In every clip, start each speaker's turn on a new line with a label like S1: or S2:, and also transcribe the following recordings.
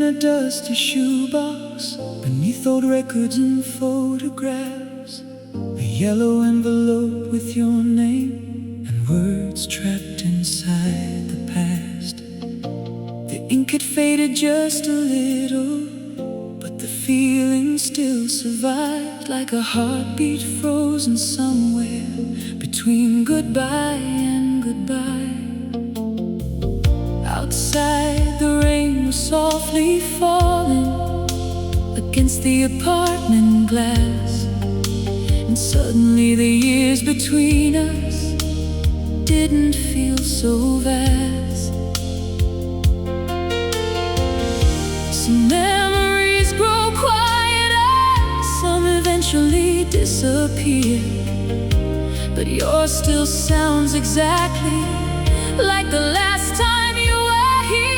S1: a dusty shoebox, beneath old records and photographs, a yellow envelope with your name and words trapped inside the past. The ink had faded just a little, but the feeling still survived, like a heartbeat frozen somewhere between goodbye and goodbye. Outside, the rain was softly falling against the apartment glass, and suddenly the years between us didn't feel so vast. Some memories grow quieter, some eventually disappear, but yours still sounds exactly like the last time you were here.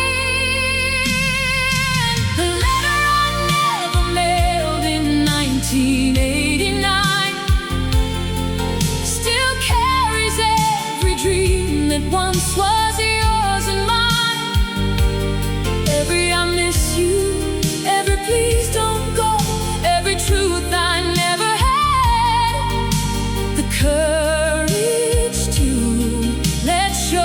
S1: The letter I never mailed in 1989 still carries every dream that once was yours and mine. Every I miss you, every please don't go, every truth I never had the courage to let show.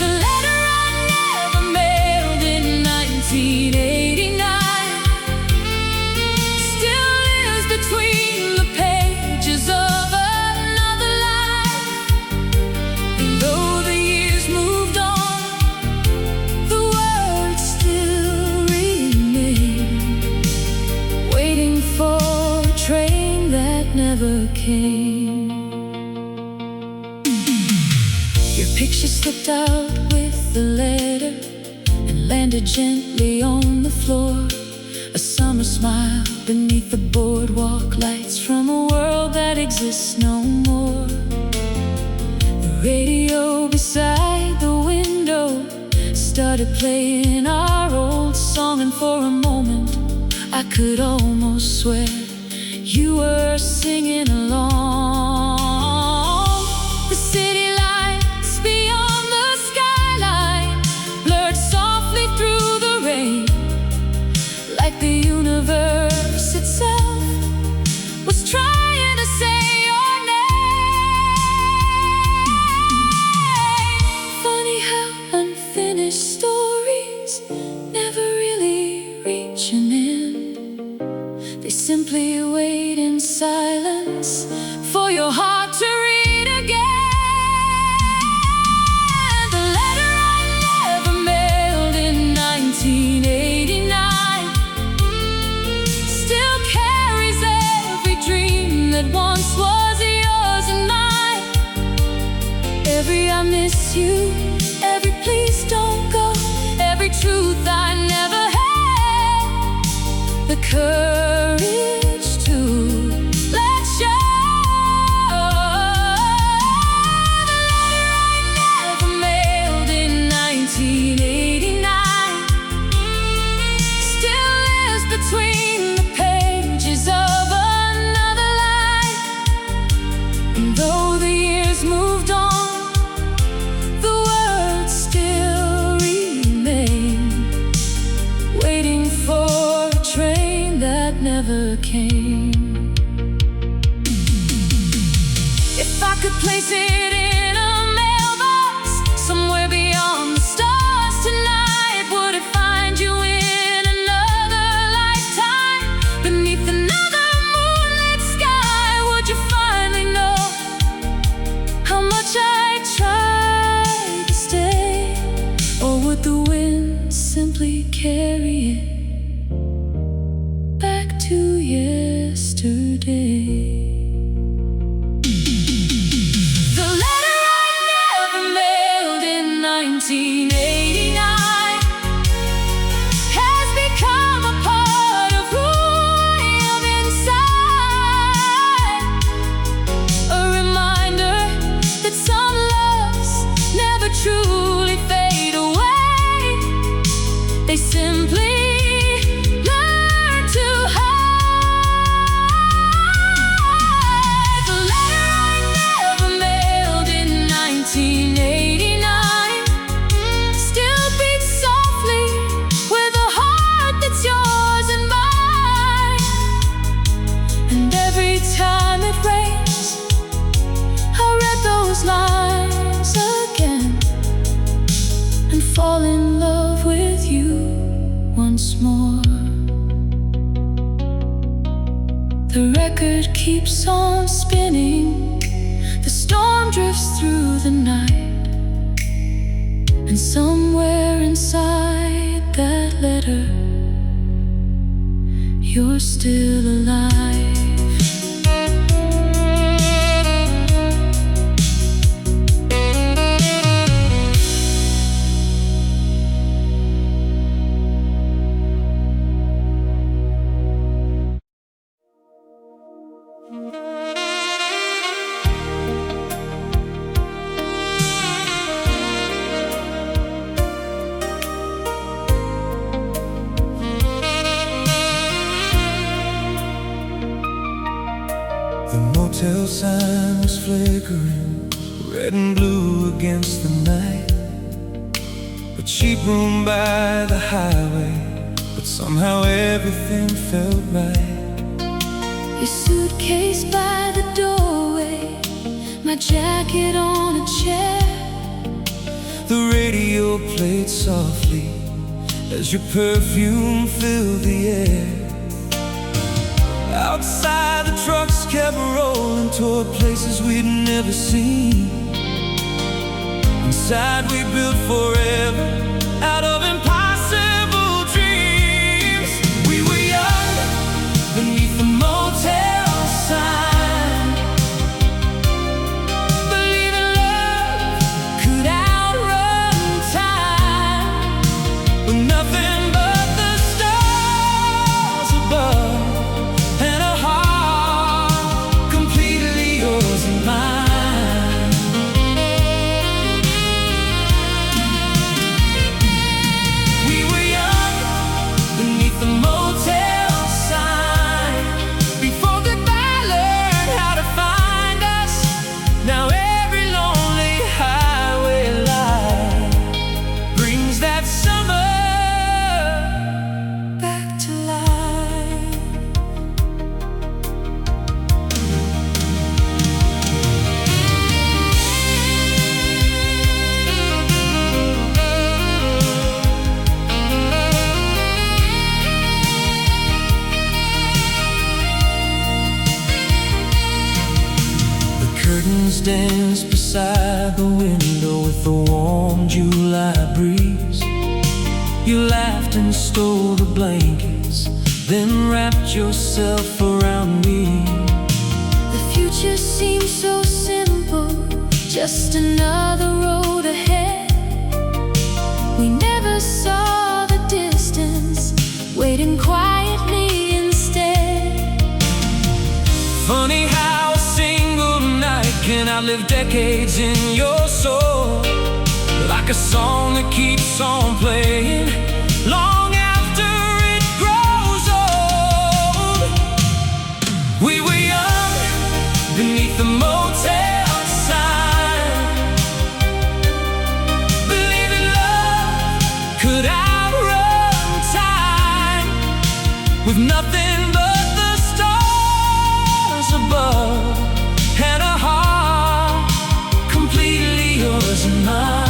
S1: The letter I never mailed in 1989 still lives between the pages of another life. And though the years moved on, the words still remain, waiting for a train that never came. Your picture slipped out with the letter and landed gently on the floor. A summer smile beneath the boardwalk lights from a world that exists no more. The radio beside the window started playing our old song, and for a moment I could almost swear you were singing along. The city lights beyond the skyline blurred softly through the rain, like the universe itself was trying to say your name. Funny how unfinished stories never really reach an end. They simply wait in silence for your heart to read again. The letter I never mailed in 1989 still carries every dream that once was yours and mine. Every I miss you, every please don't go, every truth I never had the courage to let show. The letter I never mailed in 1989 still lives between the pages of another life. And though the years moved on, the words still remain, waiting for a train that never came. If I could place it in a mailbox somewhere beyond the stars tonight, would it find you in another lifetime, beneath another moonlit sky? Would you finally know how much I tried to stay, or would the wind simply carry it back to yesterday? The letter I never mailed in 1989 has become a part of who I am inside, a reminder that some loves never truly fade away. They simply once more. The record keeps on spinning, the storm drifts through the night, and somewhere inside that letter, you're still alive.
S2: The motel sign was flickering, red and blue against the night. A cheap room by the highway, but somehow everything felt right.
S1: Your suitcase by the doorway, my jacket on a chair.
S2: The radio played softly as your perfume filled the air. Outside the trucks kept rolling toward places we'd never seen. Inside we built forever out of impossible dreams. We were young beneath the motel sign, believing love could outrun time, with nothing but the stars above. Dance beside the window with the warm July breeze. You laughed and stole the blankets, then wrapped yourself around me.
S1: The future seems so simple, just another road ahead. We never saw the distance, waiting quietly instead.
S2: Funny how a single night can outlive decades in your soul, like a song that keeps on playing long after it grows old. We were young beneath the motel sign, believing love could outrun time, with nothing but the stars above, and a heart completely yours and mine.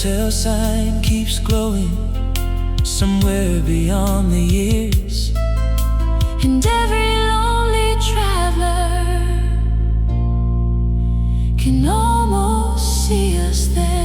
S2: motel sign keeps glowing somewhere beyond the years.
S1: And every lonely traveler can almost see us there.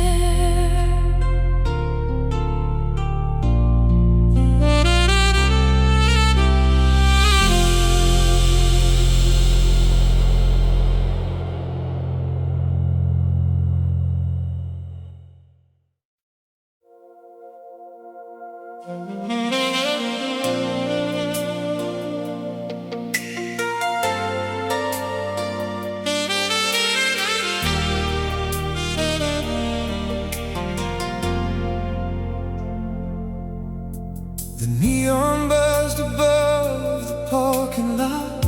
S2: The neon buzzed above the parking lot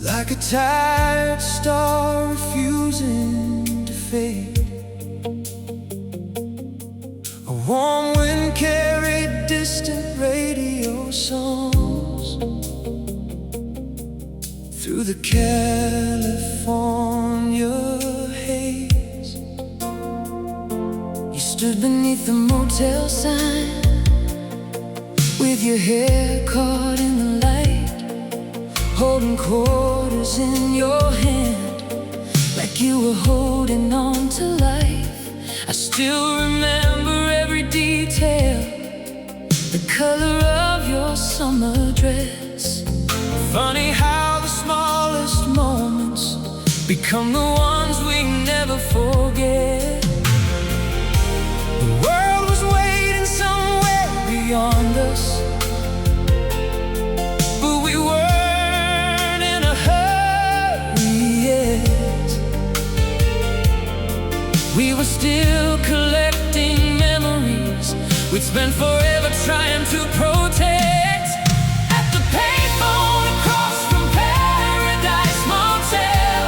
S2: like a tired star refusing to fade. A warm wind carried distant radio songs through the California haze. You stood beneath the motel sign with your hair caught in the light, holding quarters in your hand like you were holding on to life. I still remember every detail, the color of your summer dress. Funny how the smallest moments become the ones we never forget. The world was waiting somewhere beyond us, but we weren't in a hurry yet. We were still collecting memories we'd spent forever trying to protect. At the payphone across from Paradise Motel,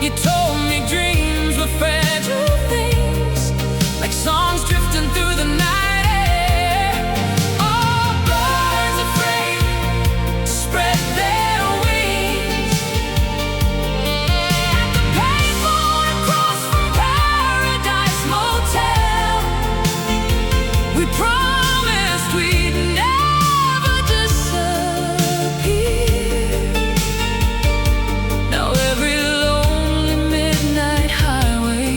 S2: you told me dreams were fragile things, like songs drifting through the night air. Oh, birds afraid to spread their wings. At the payphone across from Paradise Motel, we promised we'd never disappear. Now every lonely midnight highway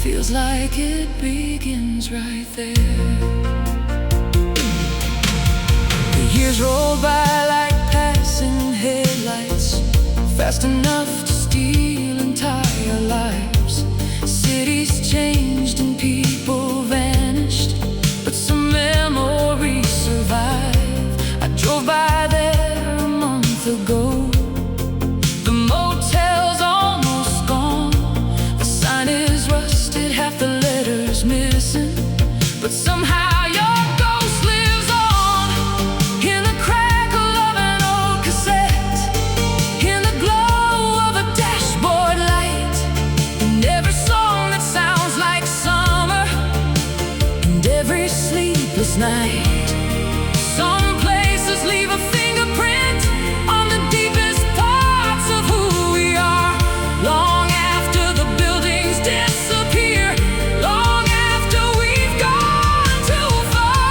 S2: feels like it begins right there. The years roll by like passing headlights, fast enough to steal entire lives. Cities changed and people vanished, but some memories survive. I drove by there a month ago. The motel's almost gone, the sign is rusted, half the letters missing, but somehow your ghost lives on in the crackle of an old cassette, in the glow of a dashboard light, and every song that sounds like summer, and every sleepless night. Some places leave a fingerprint on the deepest parts of who we are, long after the buildings disappear, long after we've gone too far.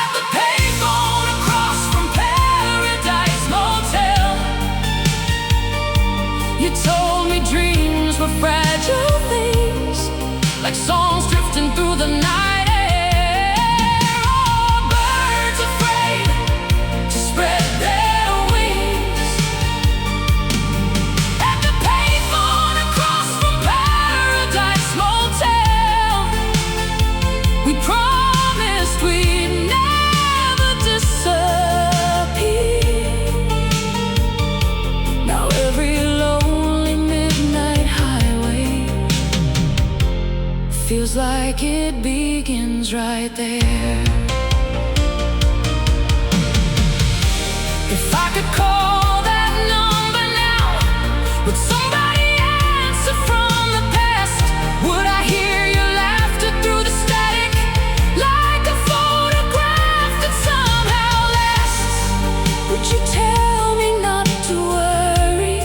S2: At the payphone across from Paradise Motel, you told me dreams were fragile things, like songs drifting through the night air. Oh, birds afraid to spread their wings. At the payphone across from Paradise Motel, we promised we'd never disappear. Now every lonely midnight highway feels like it begins right there. If I could call that number now, would somebody answer from the past? Would I hear your laughter through the static, like a photograph that somehow lasts? Would you tell me not to worry?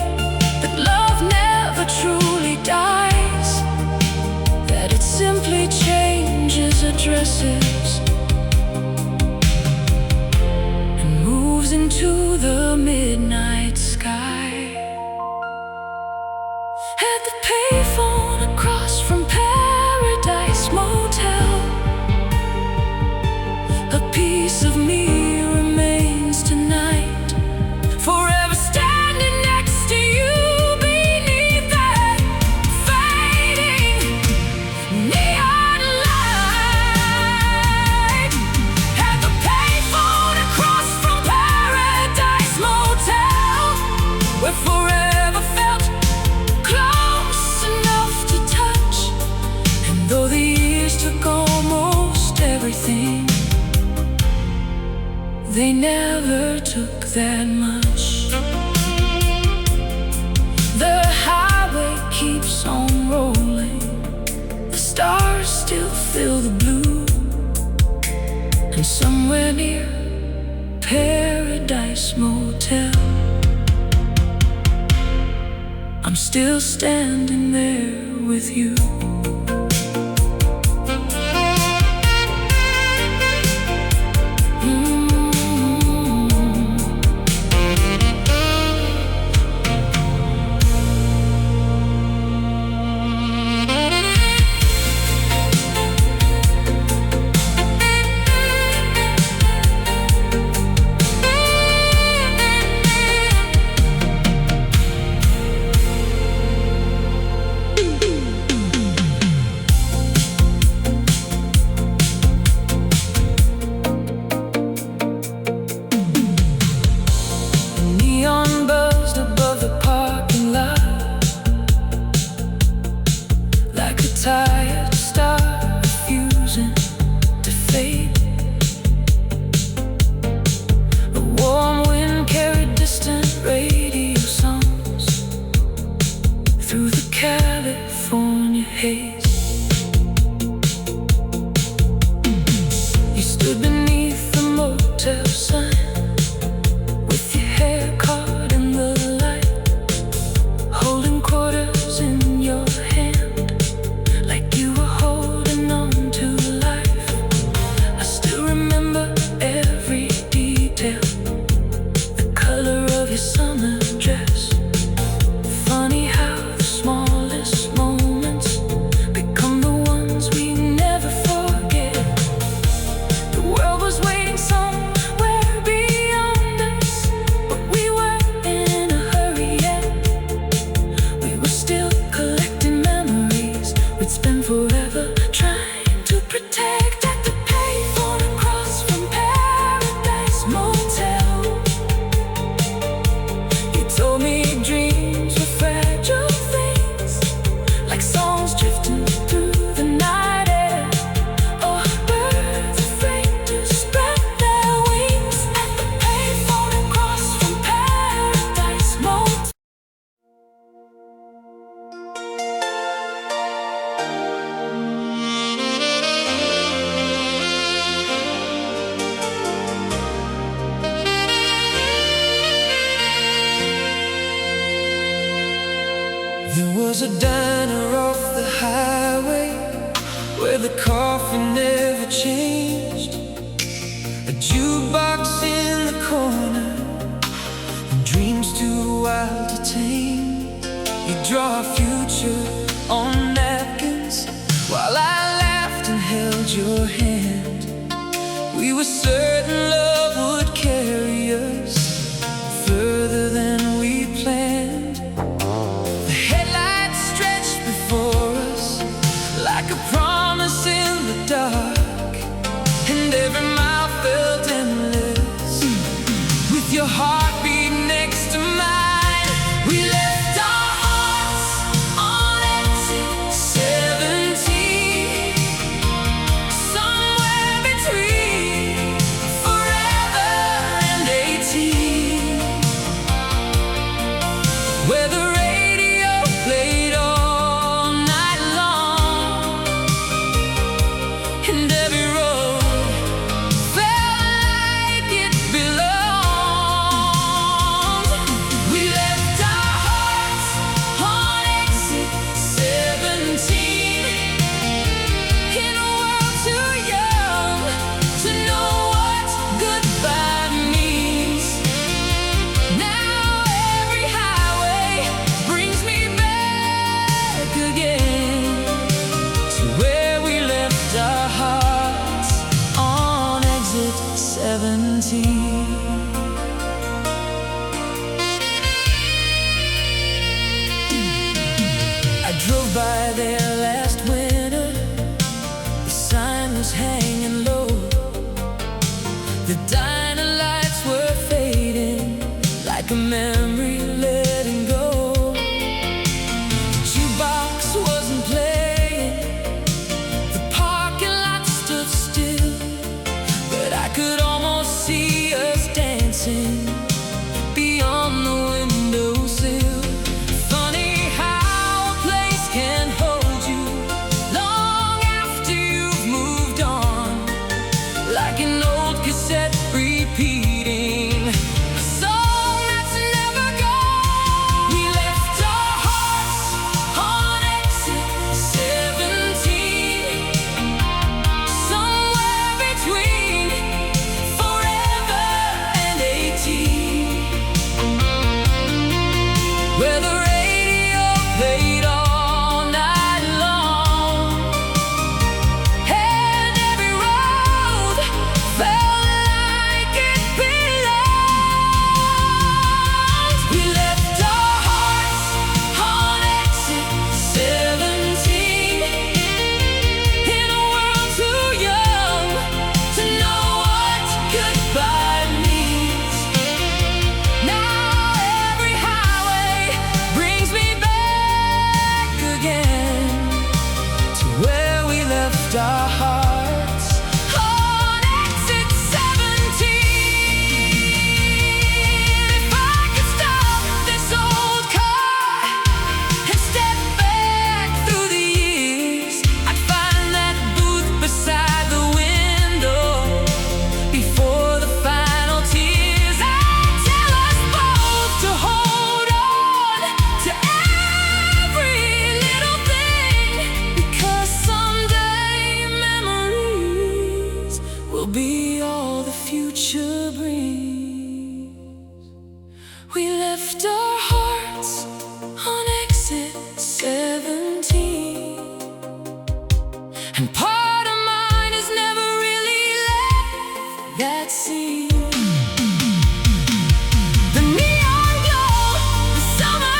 S1: they never took that much. The highway keeps on rolling, the stars still fill the blue, and somewhere near Paradise Motel, I'm still standing there with you. Tired star refusing to fade. The warm wind carried distant radio songs through the California haze. You stood beneath the motel sun with your hair caught in the light, holding quarters in your hand. There was a diner off the highway where the coffee never changed, a jukebox in the corner, and dreams too wild to tame. You draw a future on napkins while I laughed and held your hand. We were certain love would carry us further than we planned. Like a promise in the dark, and every mile felt endless dancing beyond the windowsill. Funny how a place can hold you long after you've moved on, like an old cassette repeating a song that's never gone. We left our hearts on exit 17, somewhere between forever and 18, where the radio played all night long, and every road felt like it belonged. We left our hearts on exit 17, in a world too young to know what goodbye means. Now every highway brings me back again to where we left our hearts on exit 17. If I could stop this old car and step back through the years, I'd find that booth beside the window before the final tears. I'd tell us both to hold on to every little thing, because someday memories will be all the future brings. We left our hearts on exit 17, and part of mine has never really left that scene. The neon glow, the summer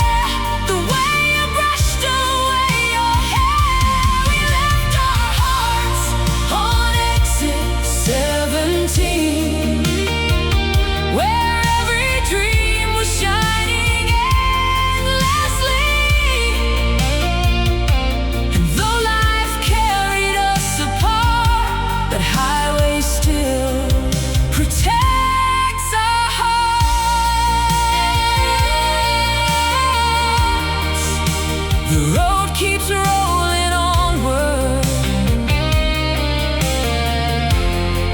S1: air, the way you brushed away your hair. We left our hearts on exit 17, where every dream was shining endlessly. And though life carried us apart, that highway still protects our hearts. The road keeps rolling onward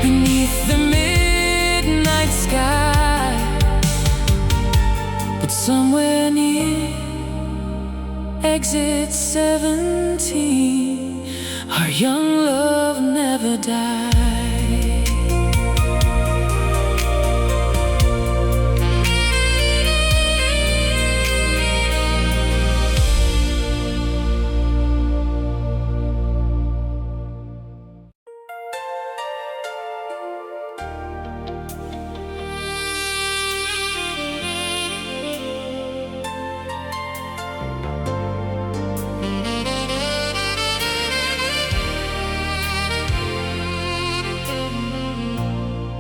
S1: beneath the midnight sky, but somewhere near exit 17, our young love never died.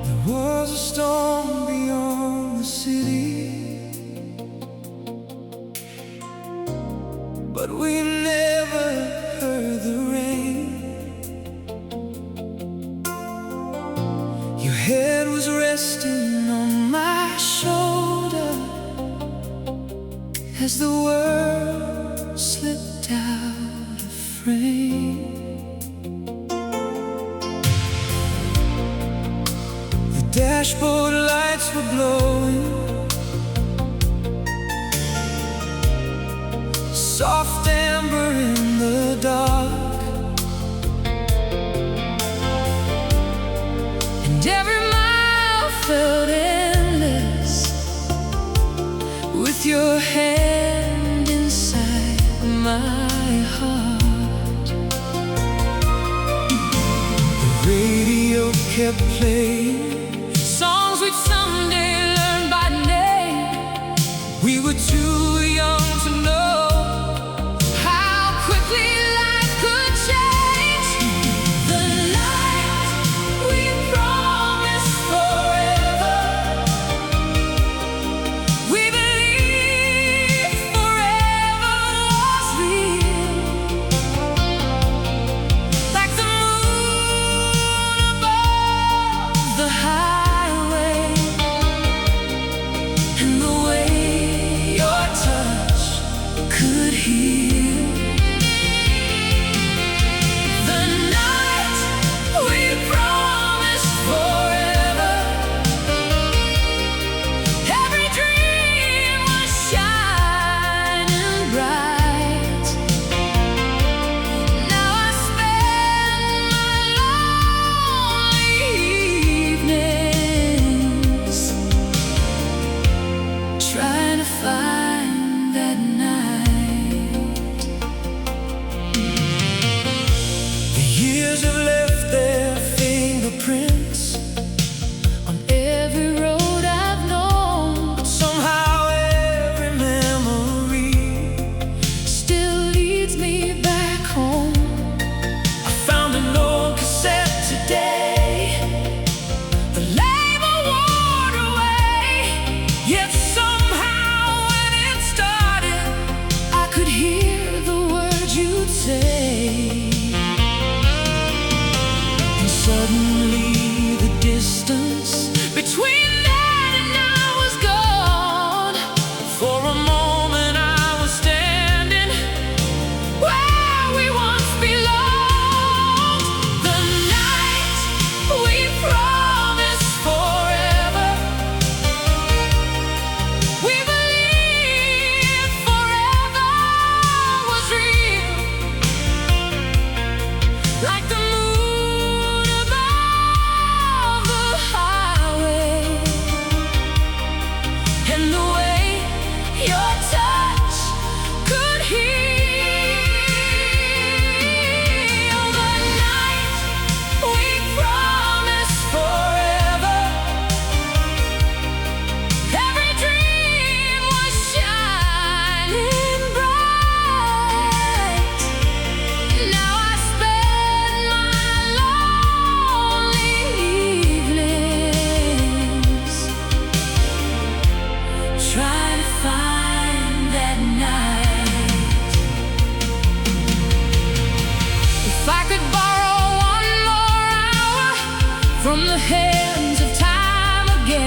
S2: There was a storm beyond the city, but we never heard the rain. Your head was resting on my shoulder as the world slipped out of frame. The dashboard lights were glowing, soft amber in the dark,
S1: And every mile felt endless with your hand inside my heart.
S2: the radio kept playing.
S1: Songs we'd someday learn by name.
S2: We were too young to know
S1: How quickly life could change. The night we promised forever, we believed forever was real. Like the moon above the highway,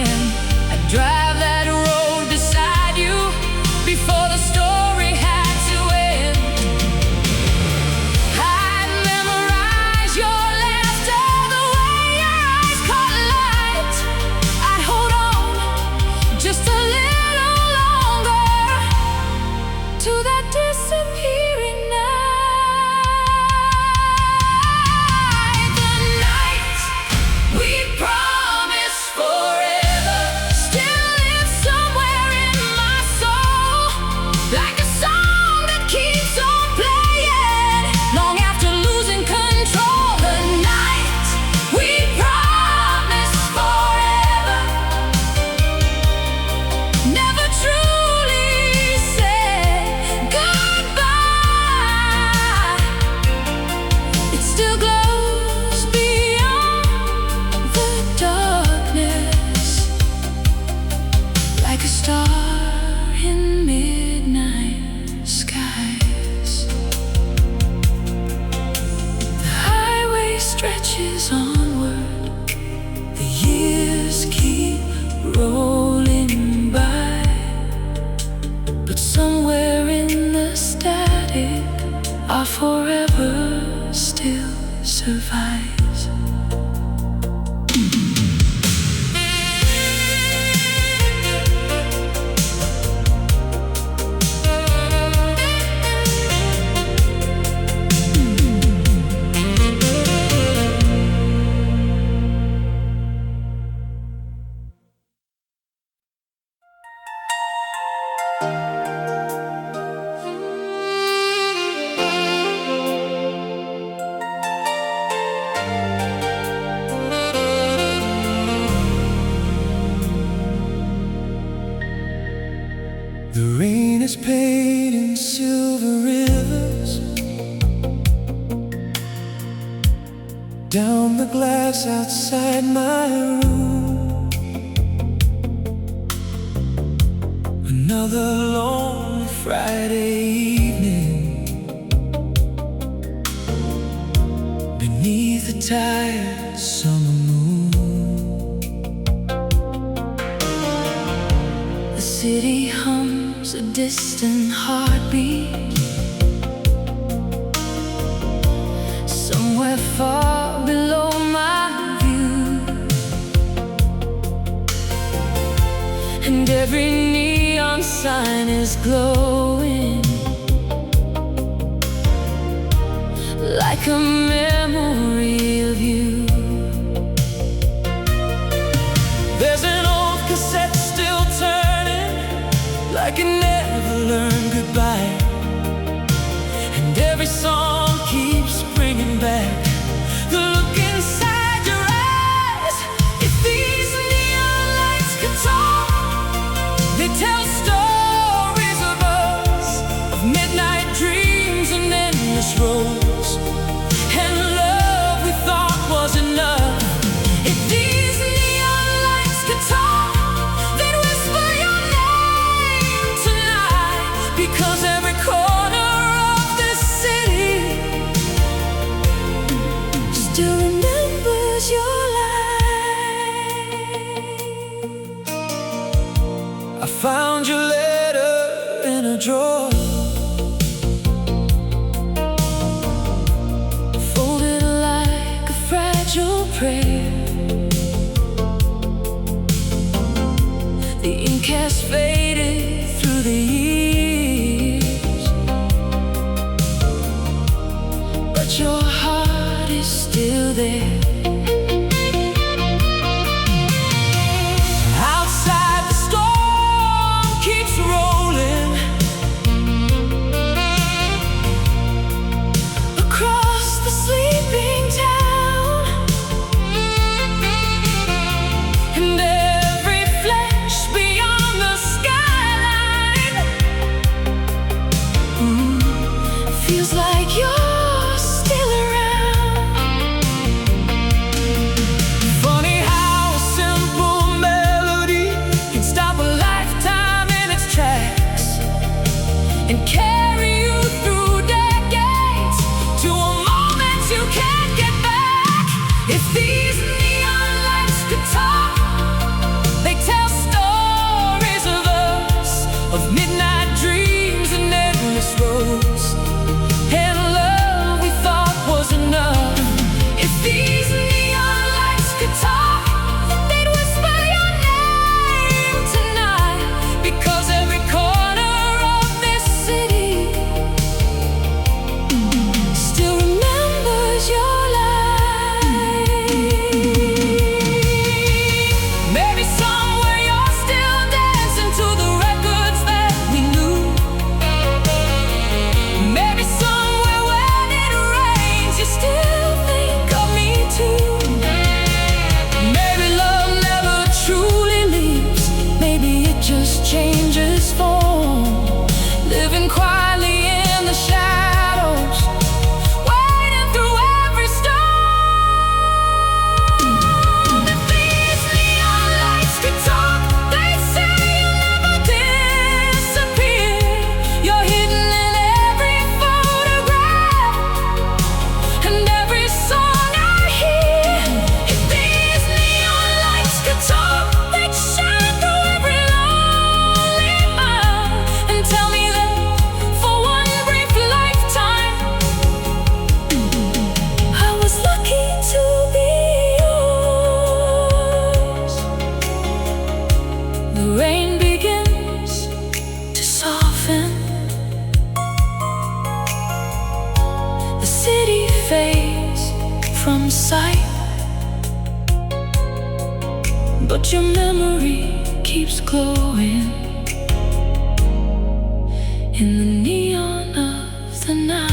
S1: again. I'd drive that road beside you before the story had to end. I'd memorize your laughter, the way your eyes caught light. I'd hold on just a little longer to that disappearing night. The night we promised forever still lives somewhere in my soul, like a song that keeps on playing long after losing control. The night we promised forever never truly said goodbye. It still glows beyond the darkness, like a star in midnight skies. The highway stretches onward, the years keep rolling by, but somewhere in the static, our forever still survives.
S2: The rain is painting silver rivers down the glass outside my room. Another long Friday evening beneath the tired summer moon.
S1: The city hums a distant heartbeat, somewhere far below my view, and every neon sign is glowing like a memory of you.
S2: There's an old cassette still turning, like it never learned goodbye, and every song keeps bringing back the look inside your eyes. If these neon lights could talk, they tell stories of us, of midnight dreams and endless roads, and love we thought was enough. If these neon lights could talk, they'd whisper your name tonight, because every corner of this city still remembers your light. I found your letter in a drawer,
S1: Folded like a fragile prayer. The ink has faded through the years, but your heart is still there.
S2: outside the storm keeps rolling,
S1: Across the sleeping town,
S2: and every flash beyond the sky
S1: The rain begins to soften. The city fades from sight, but your memory keeps glowing in the neon of the night.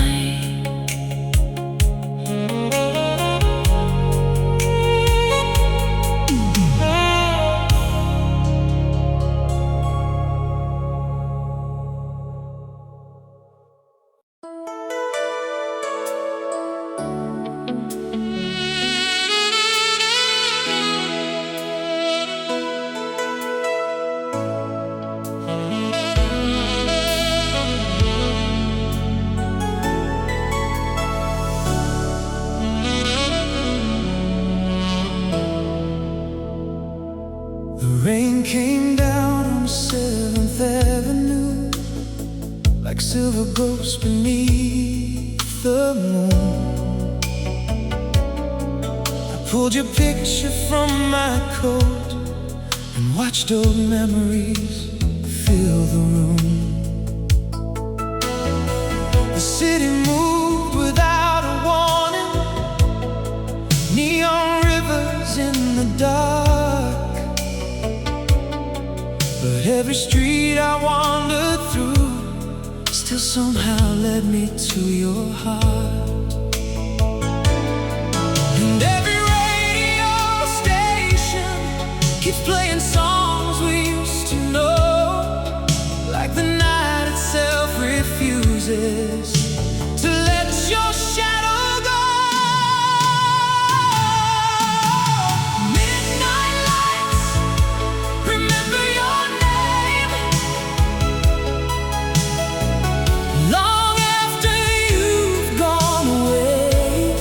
S2: Rain came down on 7th Avenue like silver ghosts beneath the moon. I pulled your picture from my coat and watched old memories fill the room. The city moved without a warning, neon rivers in the dark. But every street I wandered through still somehow led me to your heart. And every radio station keeps playing songs we used to know, like the night itself refuses to let your shadow go. Midnight lights, remember your name. Long after you've gone away,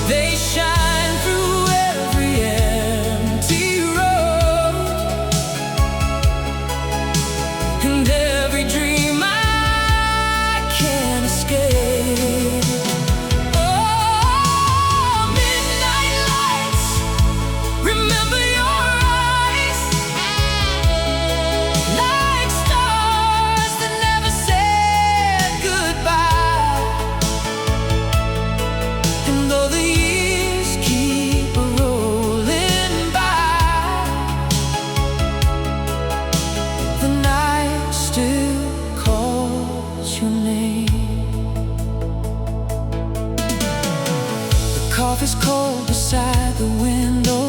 S2: they shine through every empty road and every dream I can't escape. Oh, midnight lights, remember your eyes, like stars that never said goodbye. And though the years keep rolling by, the night still calls your name. The coffee's cold beside the window.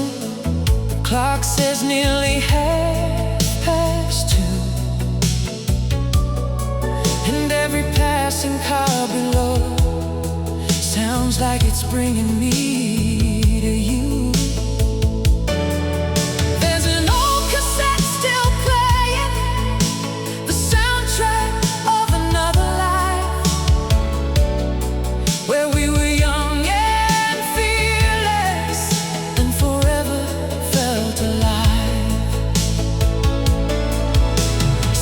S2: The clock says nearly 2:30. And every passing car below sounds like it's bringing me to you. There's an old cassette still playing, the soundtrack of another life, where we were young and fearless and forever felt alive.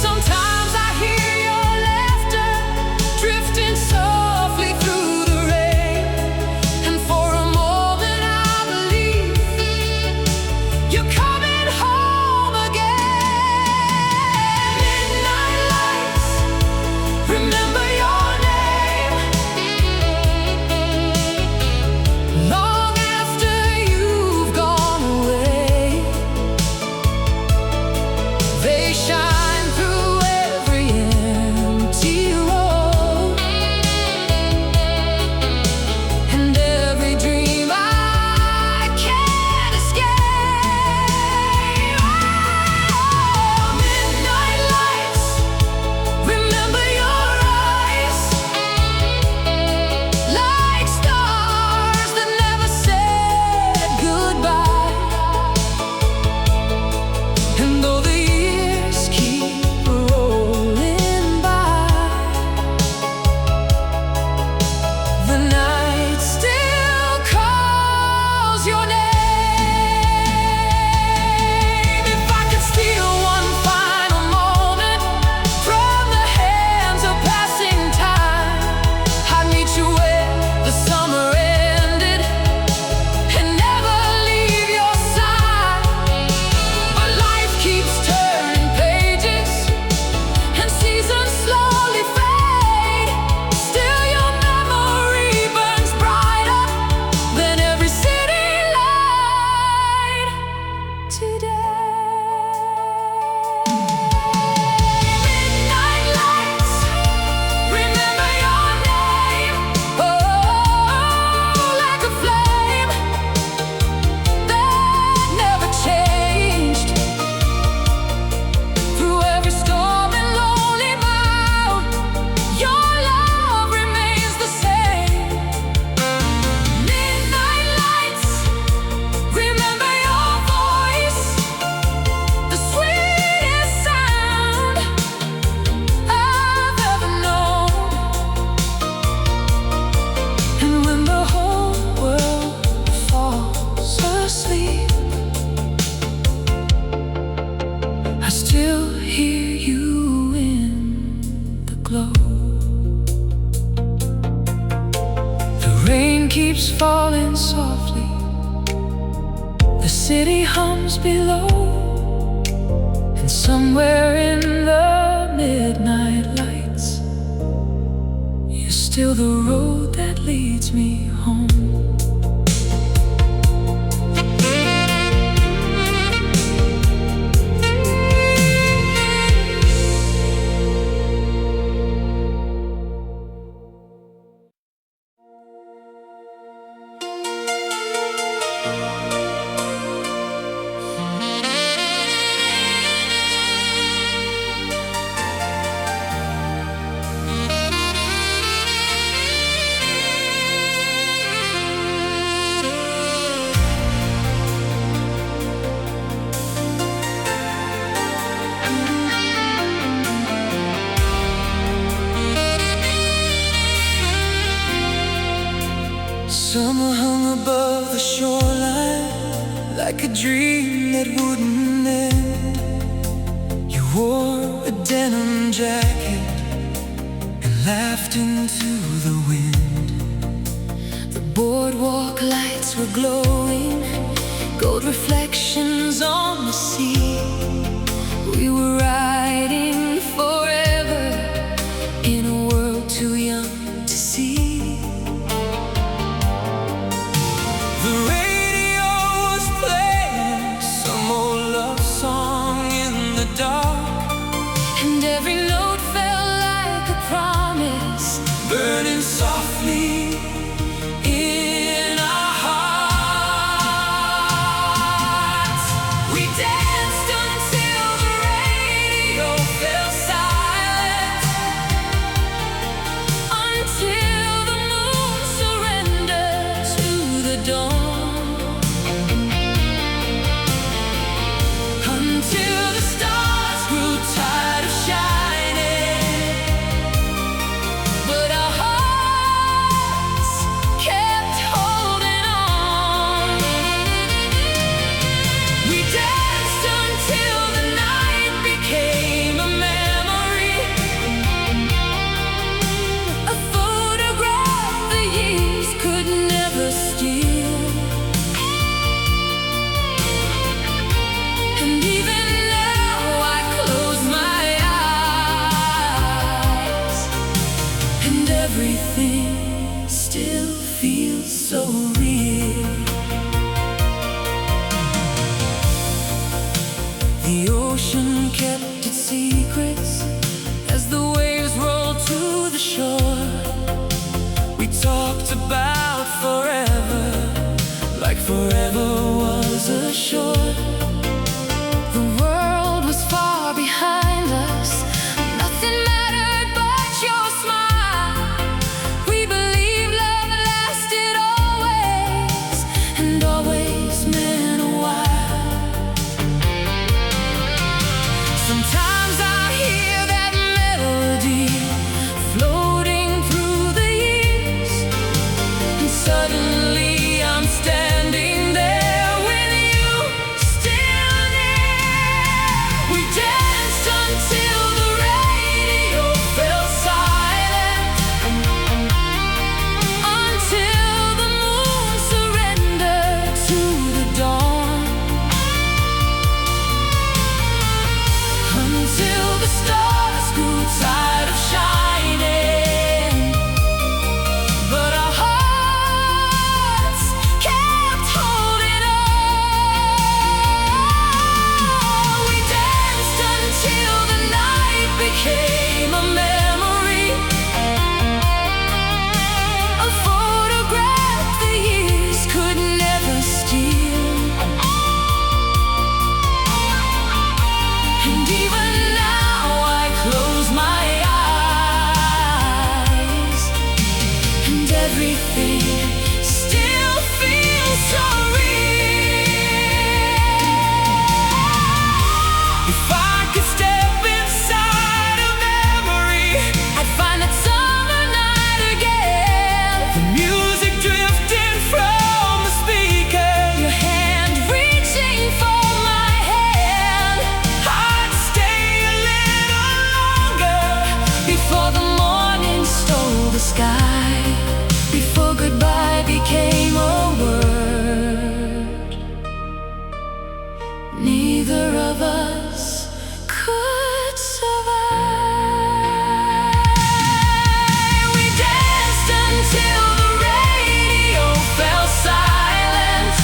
S2: Sometimes I hear your laughter drifting softly through the rain, and for a moment
S1: today. Keeps falling softly. The city hums below, and somewhere in the midnight lights, you're still the road that leads me home.
S2: Summer hung above the shoreline like a dream that wouldn't end. You wore a denim jacket and laughed into the wind.
S1: The boardwalk lights were glowing, gold reflections on the sea. We were riding forever in a world too young to see.
S2: The radio was playing some old love song in the dark,
S1: and every note felt like a promise,
S2: burning softly in our hearts. We danced until the radio fell silent,
S1: until the moon surrendered to the dawn.
S2: until the stars grew tired of shining,
S1: But our hearts kept holding on.
S2: we danced until the night became a memory,
S1: A photograph the years could never steal. And even now I close my eyes, and everything still feels so real.
S2: the ocean kept its secrets as the waves rolled to the shore. We talked about forever, like forever was a shore.
S1: The world was far behind us, nothing mattered but your smile. We believed love lasted always, and always meant a while.
S2: Sometimes I hear that melody floating through the years, and suddenly I'm standing there with you. If I could step inside a memory,
S1: I'd find that summer night again.
S2: the music drifting from the speaker,
S1: Your hand reaching for my hand.
S2: I'd stay a little longer
S1: Before the morning stole the sky, before goodbye became a word. Neither of us could survive. We danced until the radio fell silent,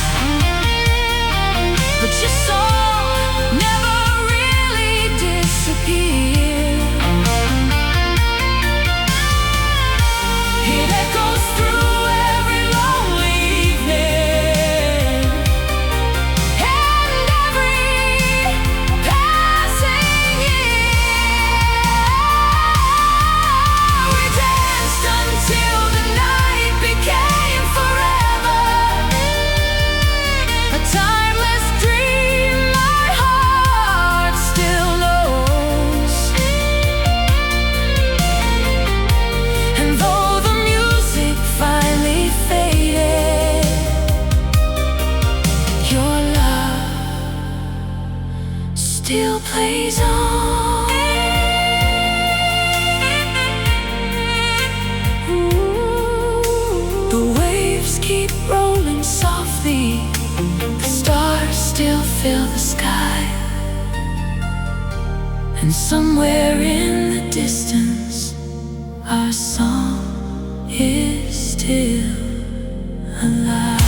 S1: but your song never really disappeared. It echoes through every lonely evening and every passing year. We danced until the night became forever, a timeless dream my heart still knows. And though the music finally faded, your love still plays on. The waves keep rolling softly, the stars still fill the sky, and somewhere in the distance our song is still alive.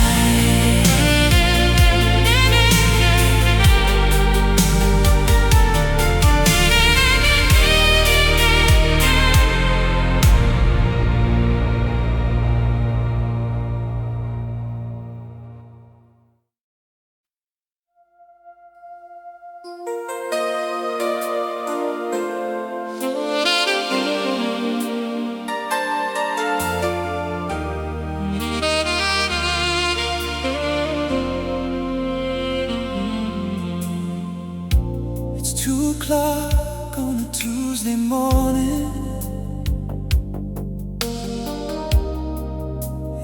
S2: It's 2 o'clock on a Tuesday morning,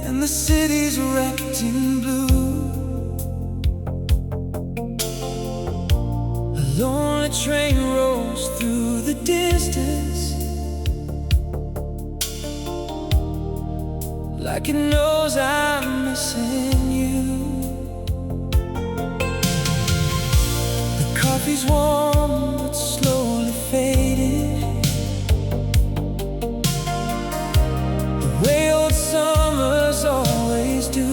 S2: and the city's wrapped in blue. A lonely train rolls through the distance, like it knows I'm missing you. The coffee's warm but slowly fading, the way old summers always do.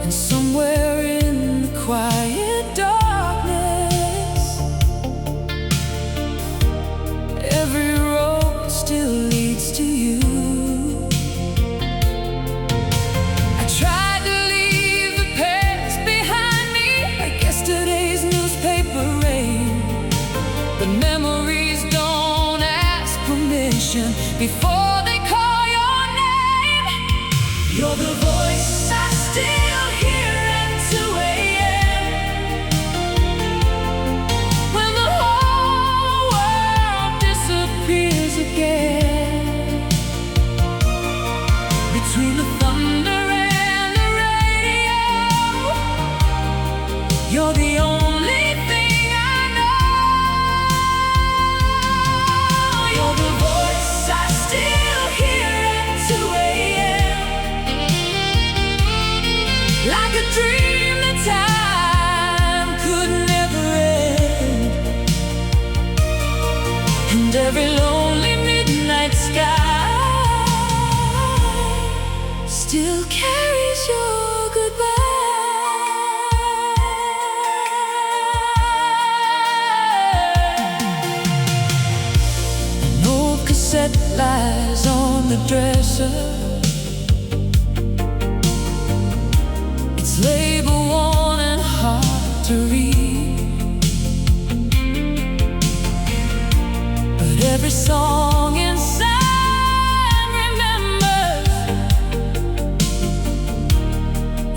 S2: And somewhere in the quiet darkness, every road still leads to you. I tried to leave the past behind me, like yesterday's newspaper rain, but memories don't ask permission before they call your name. You're the voice I still hear at 2 a.m. when the whole world disappears again. Between the thunder and the radio, you're the only thing I know. You're the voice I still hear at 2 a.m. like a dream that time could never end. And every lonely midnight sky still carries your goodbye. An old cassette lies on the dresser, its label worn and hard to read, but every song inside remembers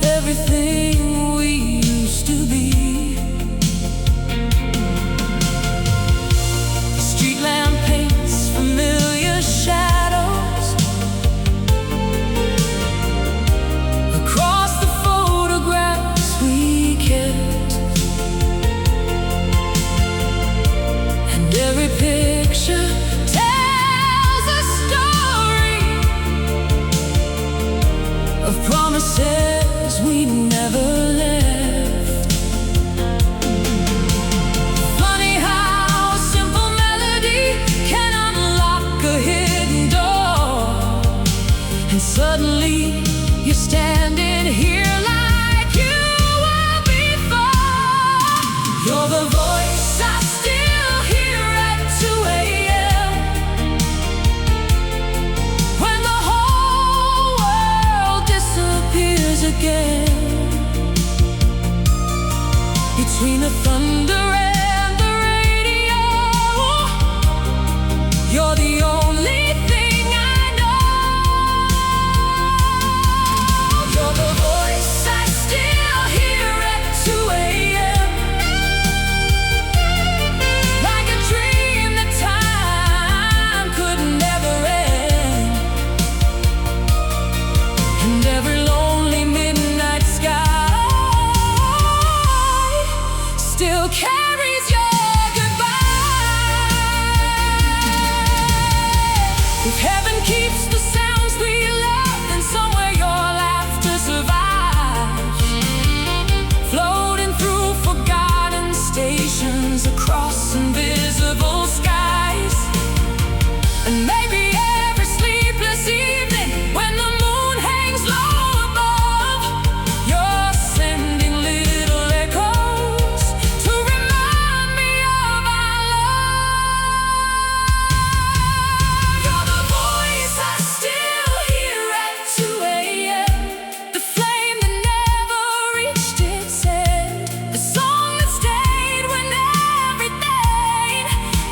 S2: everything we used to
S1: never left. Funny how a simple melody can unlock a hidden door, and suddenly you're standing here like you were before. You're the voice I still hear at 2 a.m. when the whole world disappears again. Between the thunder and the radio, you're the only thing I know. You're the voice I still hear at 2 a.m. like a dream that time could never end. And every lonely midnight sky still carries your goodbye. If heaven keeps the sounds we love, then somewhere your laughter survives, floating through forgotten stations across invisible skies. And maybe every sleepless evening when the moon hangs low above, you're sending little echoes to remind me of our love. You're the voice I still hear at 2 a.m. The flame that never reached its end, the song that stayed when everything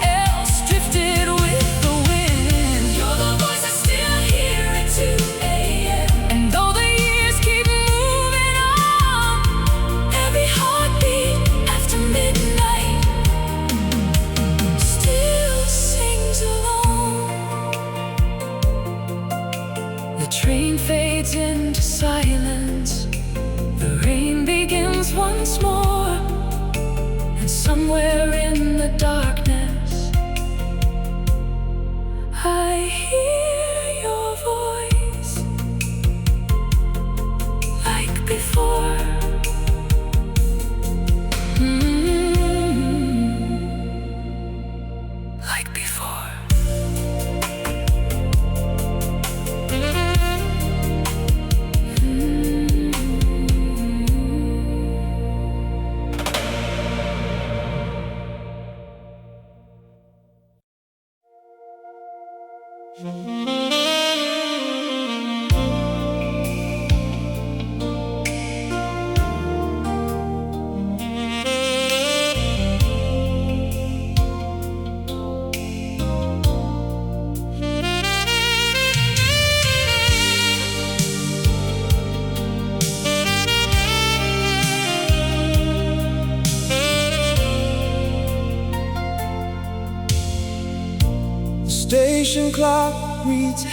S1: else drifted with the wind. You're the voice I still hear at 2 a.m. And though the years keep moving on, every heartbeat after midnight still sings along. The train fades into silence, the rain begins once more, and somewhere in the darkness I hear your voice like before. Like before.
S2: The station clock reads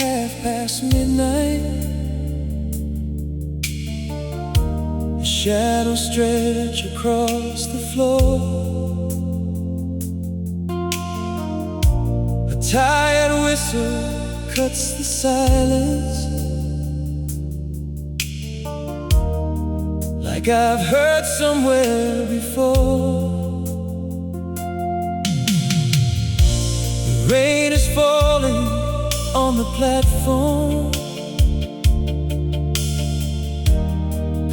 S2: midnight. Shadows stretch across the floor. A tired whistle cuts the silence, like I've heard somewhere before. The rain is falling on the platform,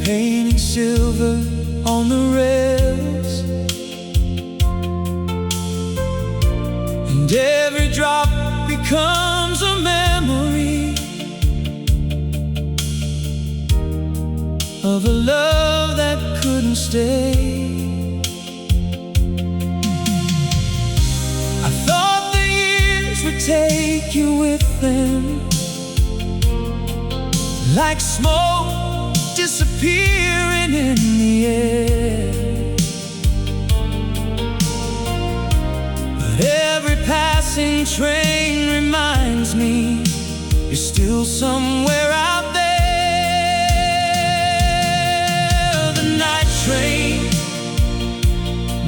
S2: painting silver on the rails, and every drop becomes a memory of a love that couldn't stay. I thought the years would take you with them, like smoke disappearing in the air. But every passing train reminds me you're still somewhere out there. The night train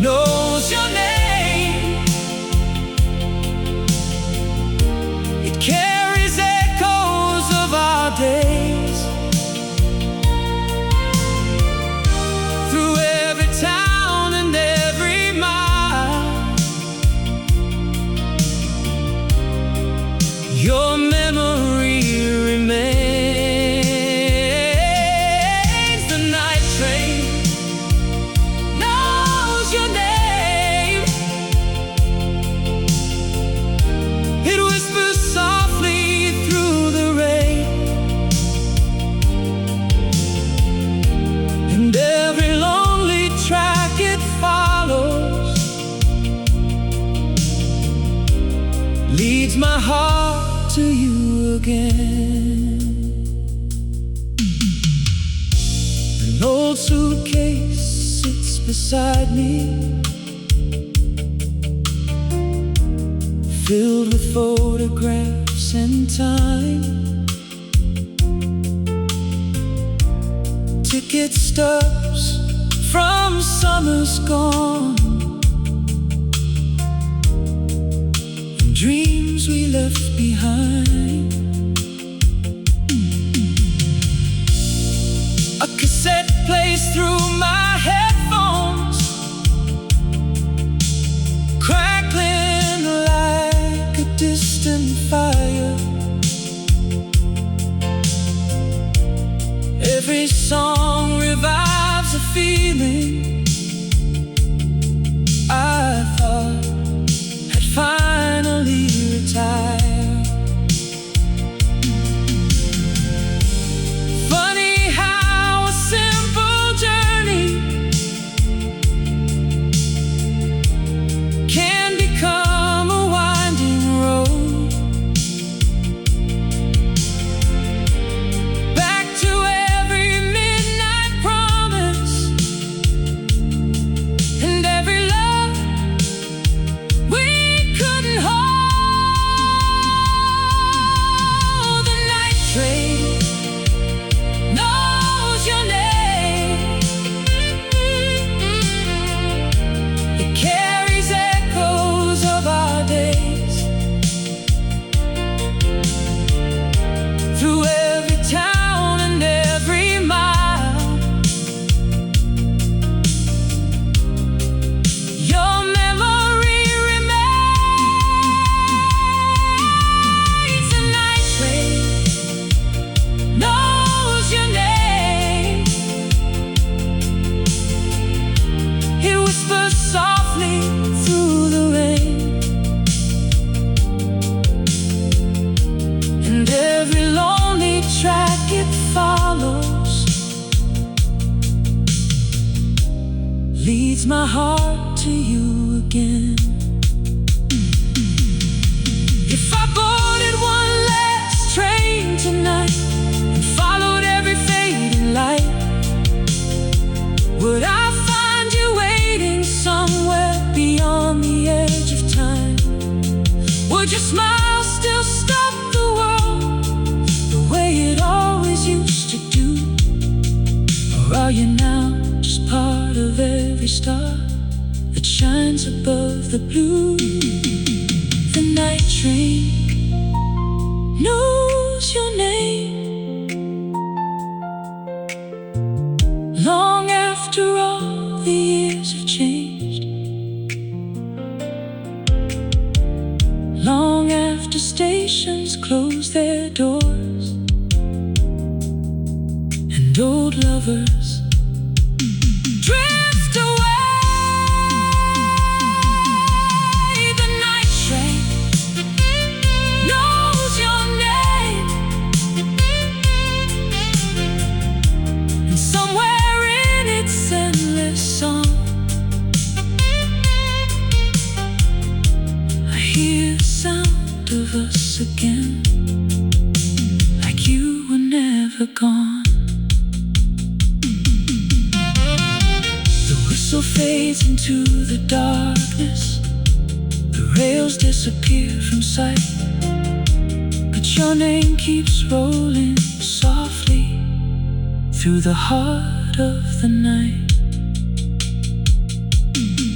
S2: knows your name. It carries echoes of our days. my heart to you again. An old suitcase sits beside me, filled with photographs and time. Ticket stubs from summers gone, and dreams we left behind. A cassette plays through my headphones, crackling like a distant fire. Every song revives a feeling I thought had finally retired. Funny how a simple journey can become a winding road. Back to every midnight promise and every love we couldn't hold. The night train knows your name. It carries echoes of our days through every town and every mile. Your memory remains. The night train knows your name. It whispers softly through the rain, and every lonely track it follows leads my heart to you again. If I boarded one last train tonight and followed every fading light, would I find you waiting somewhere beyond the edge of time? Would your smile still stop the world the way it always used to do? Or are you now just part of every star that shines above the blue? The night train knows your name. Long after all the years have changed, long after stations close their doors and old lovers drift away, the night train knows your name. And somewhere in its endless song, I hear the sound of us again, like you were never gone. The whistle fades into the darkness, the rails disappear from sight, but your name keeps rolling softly through the heart of the night.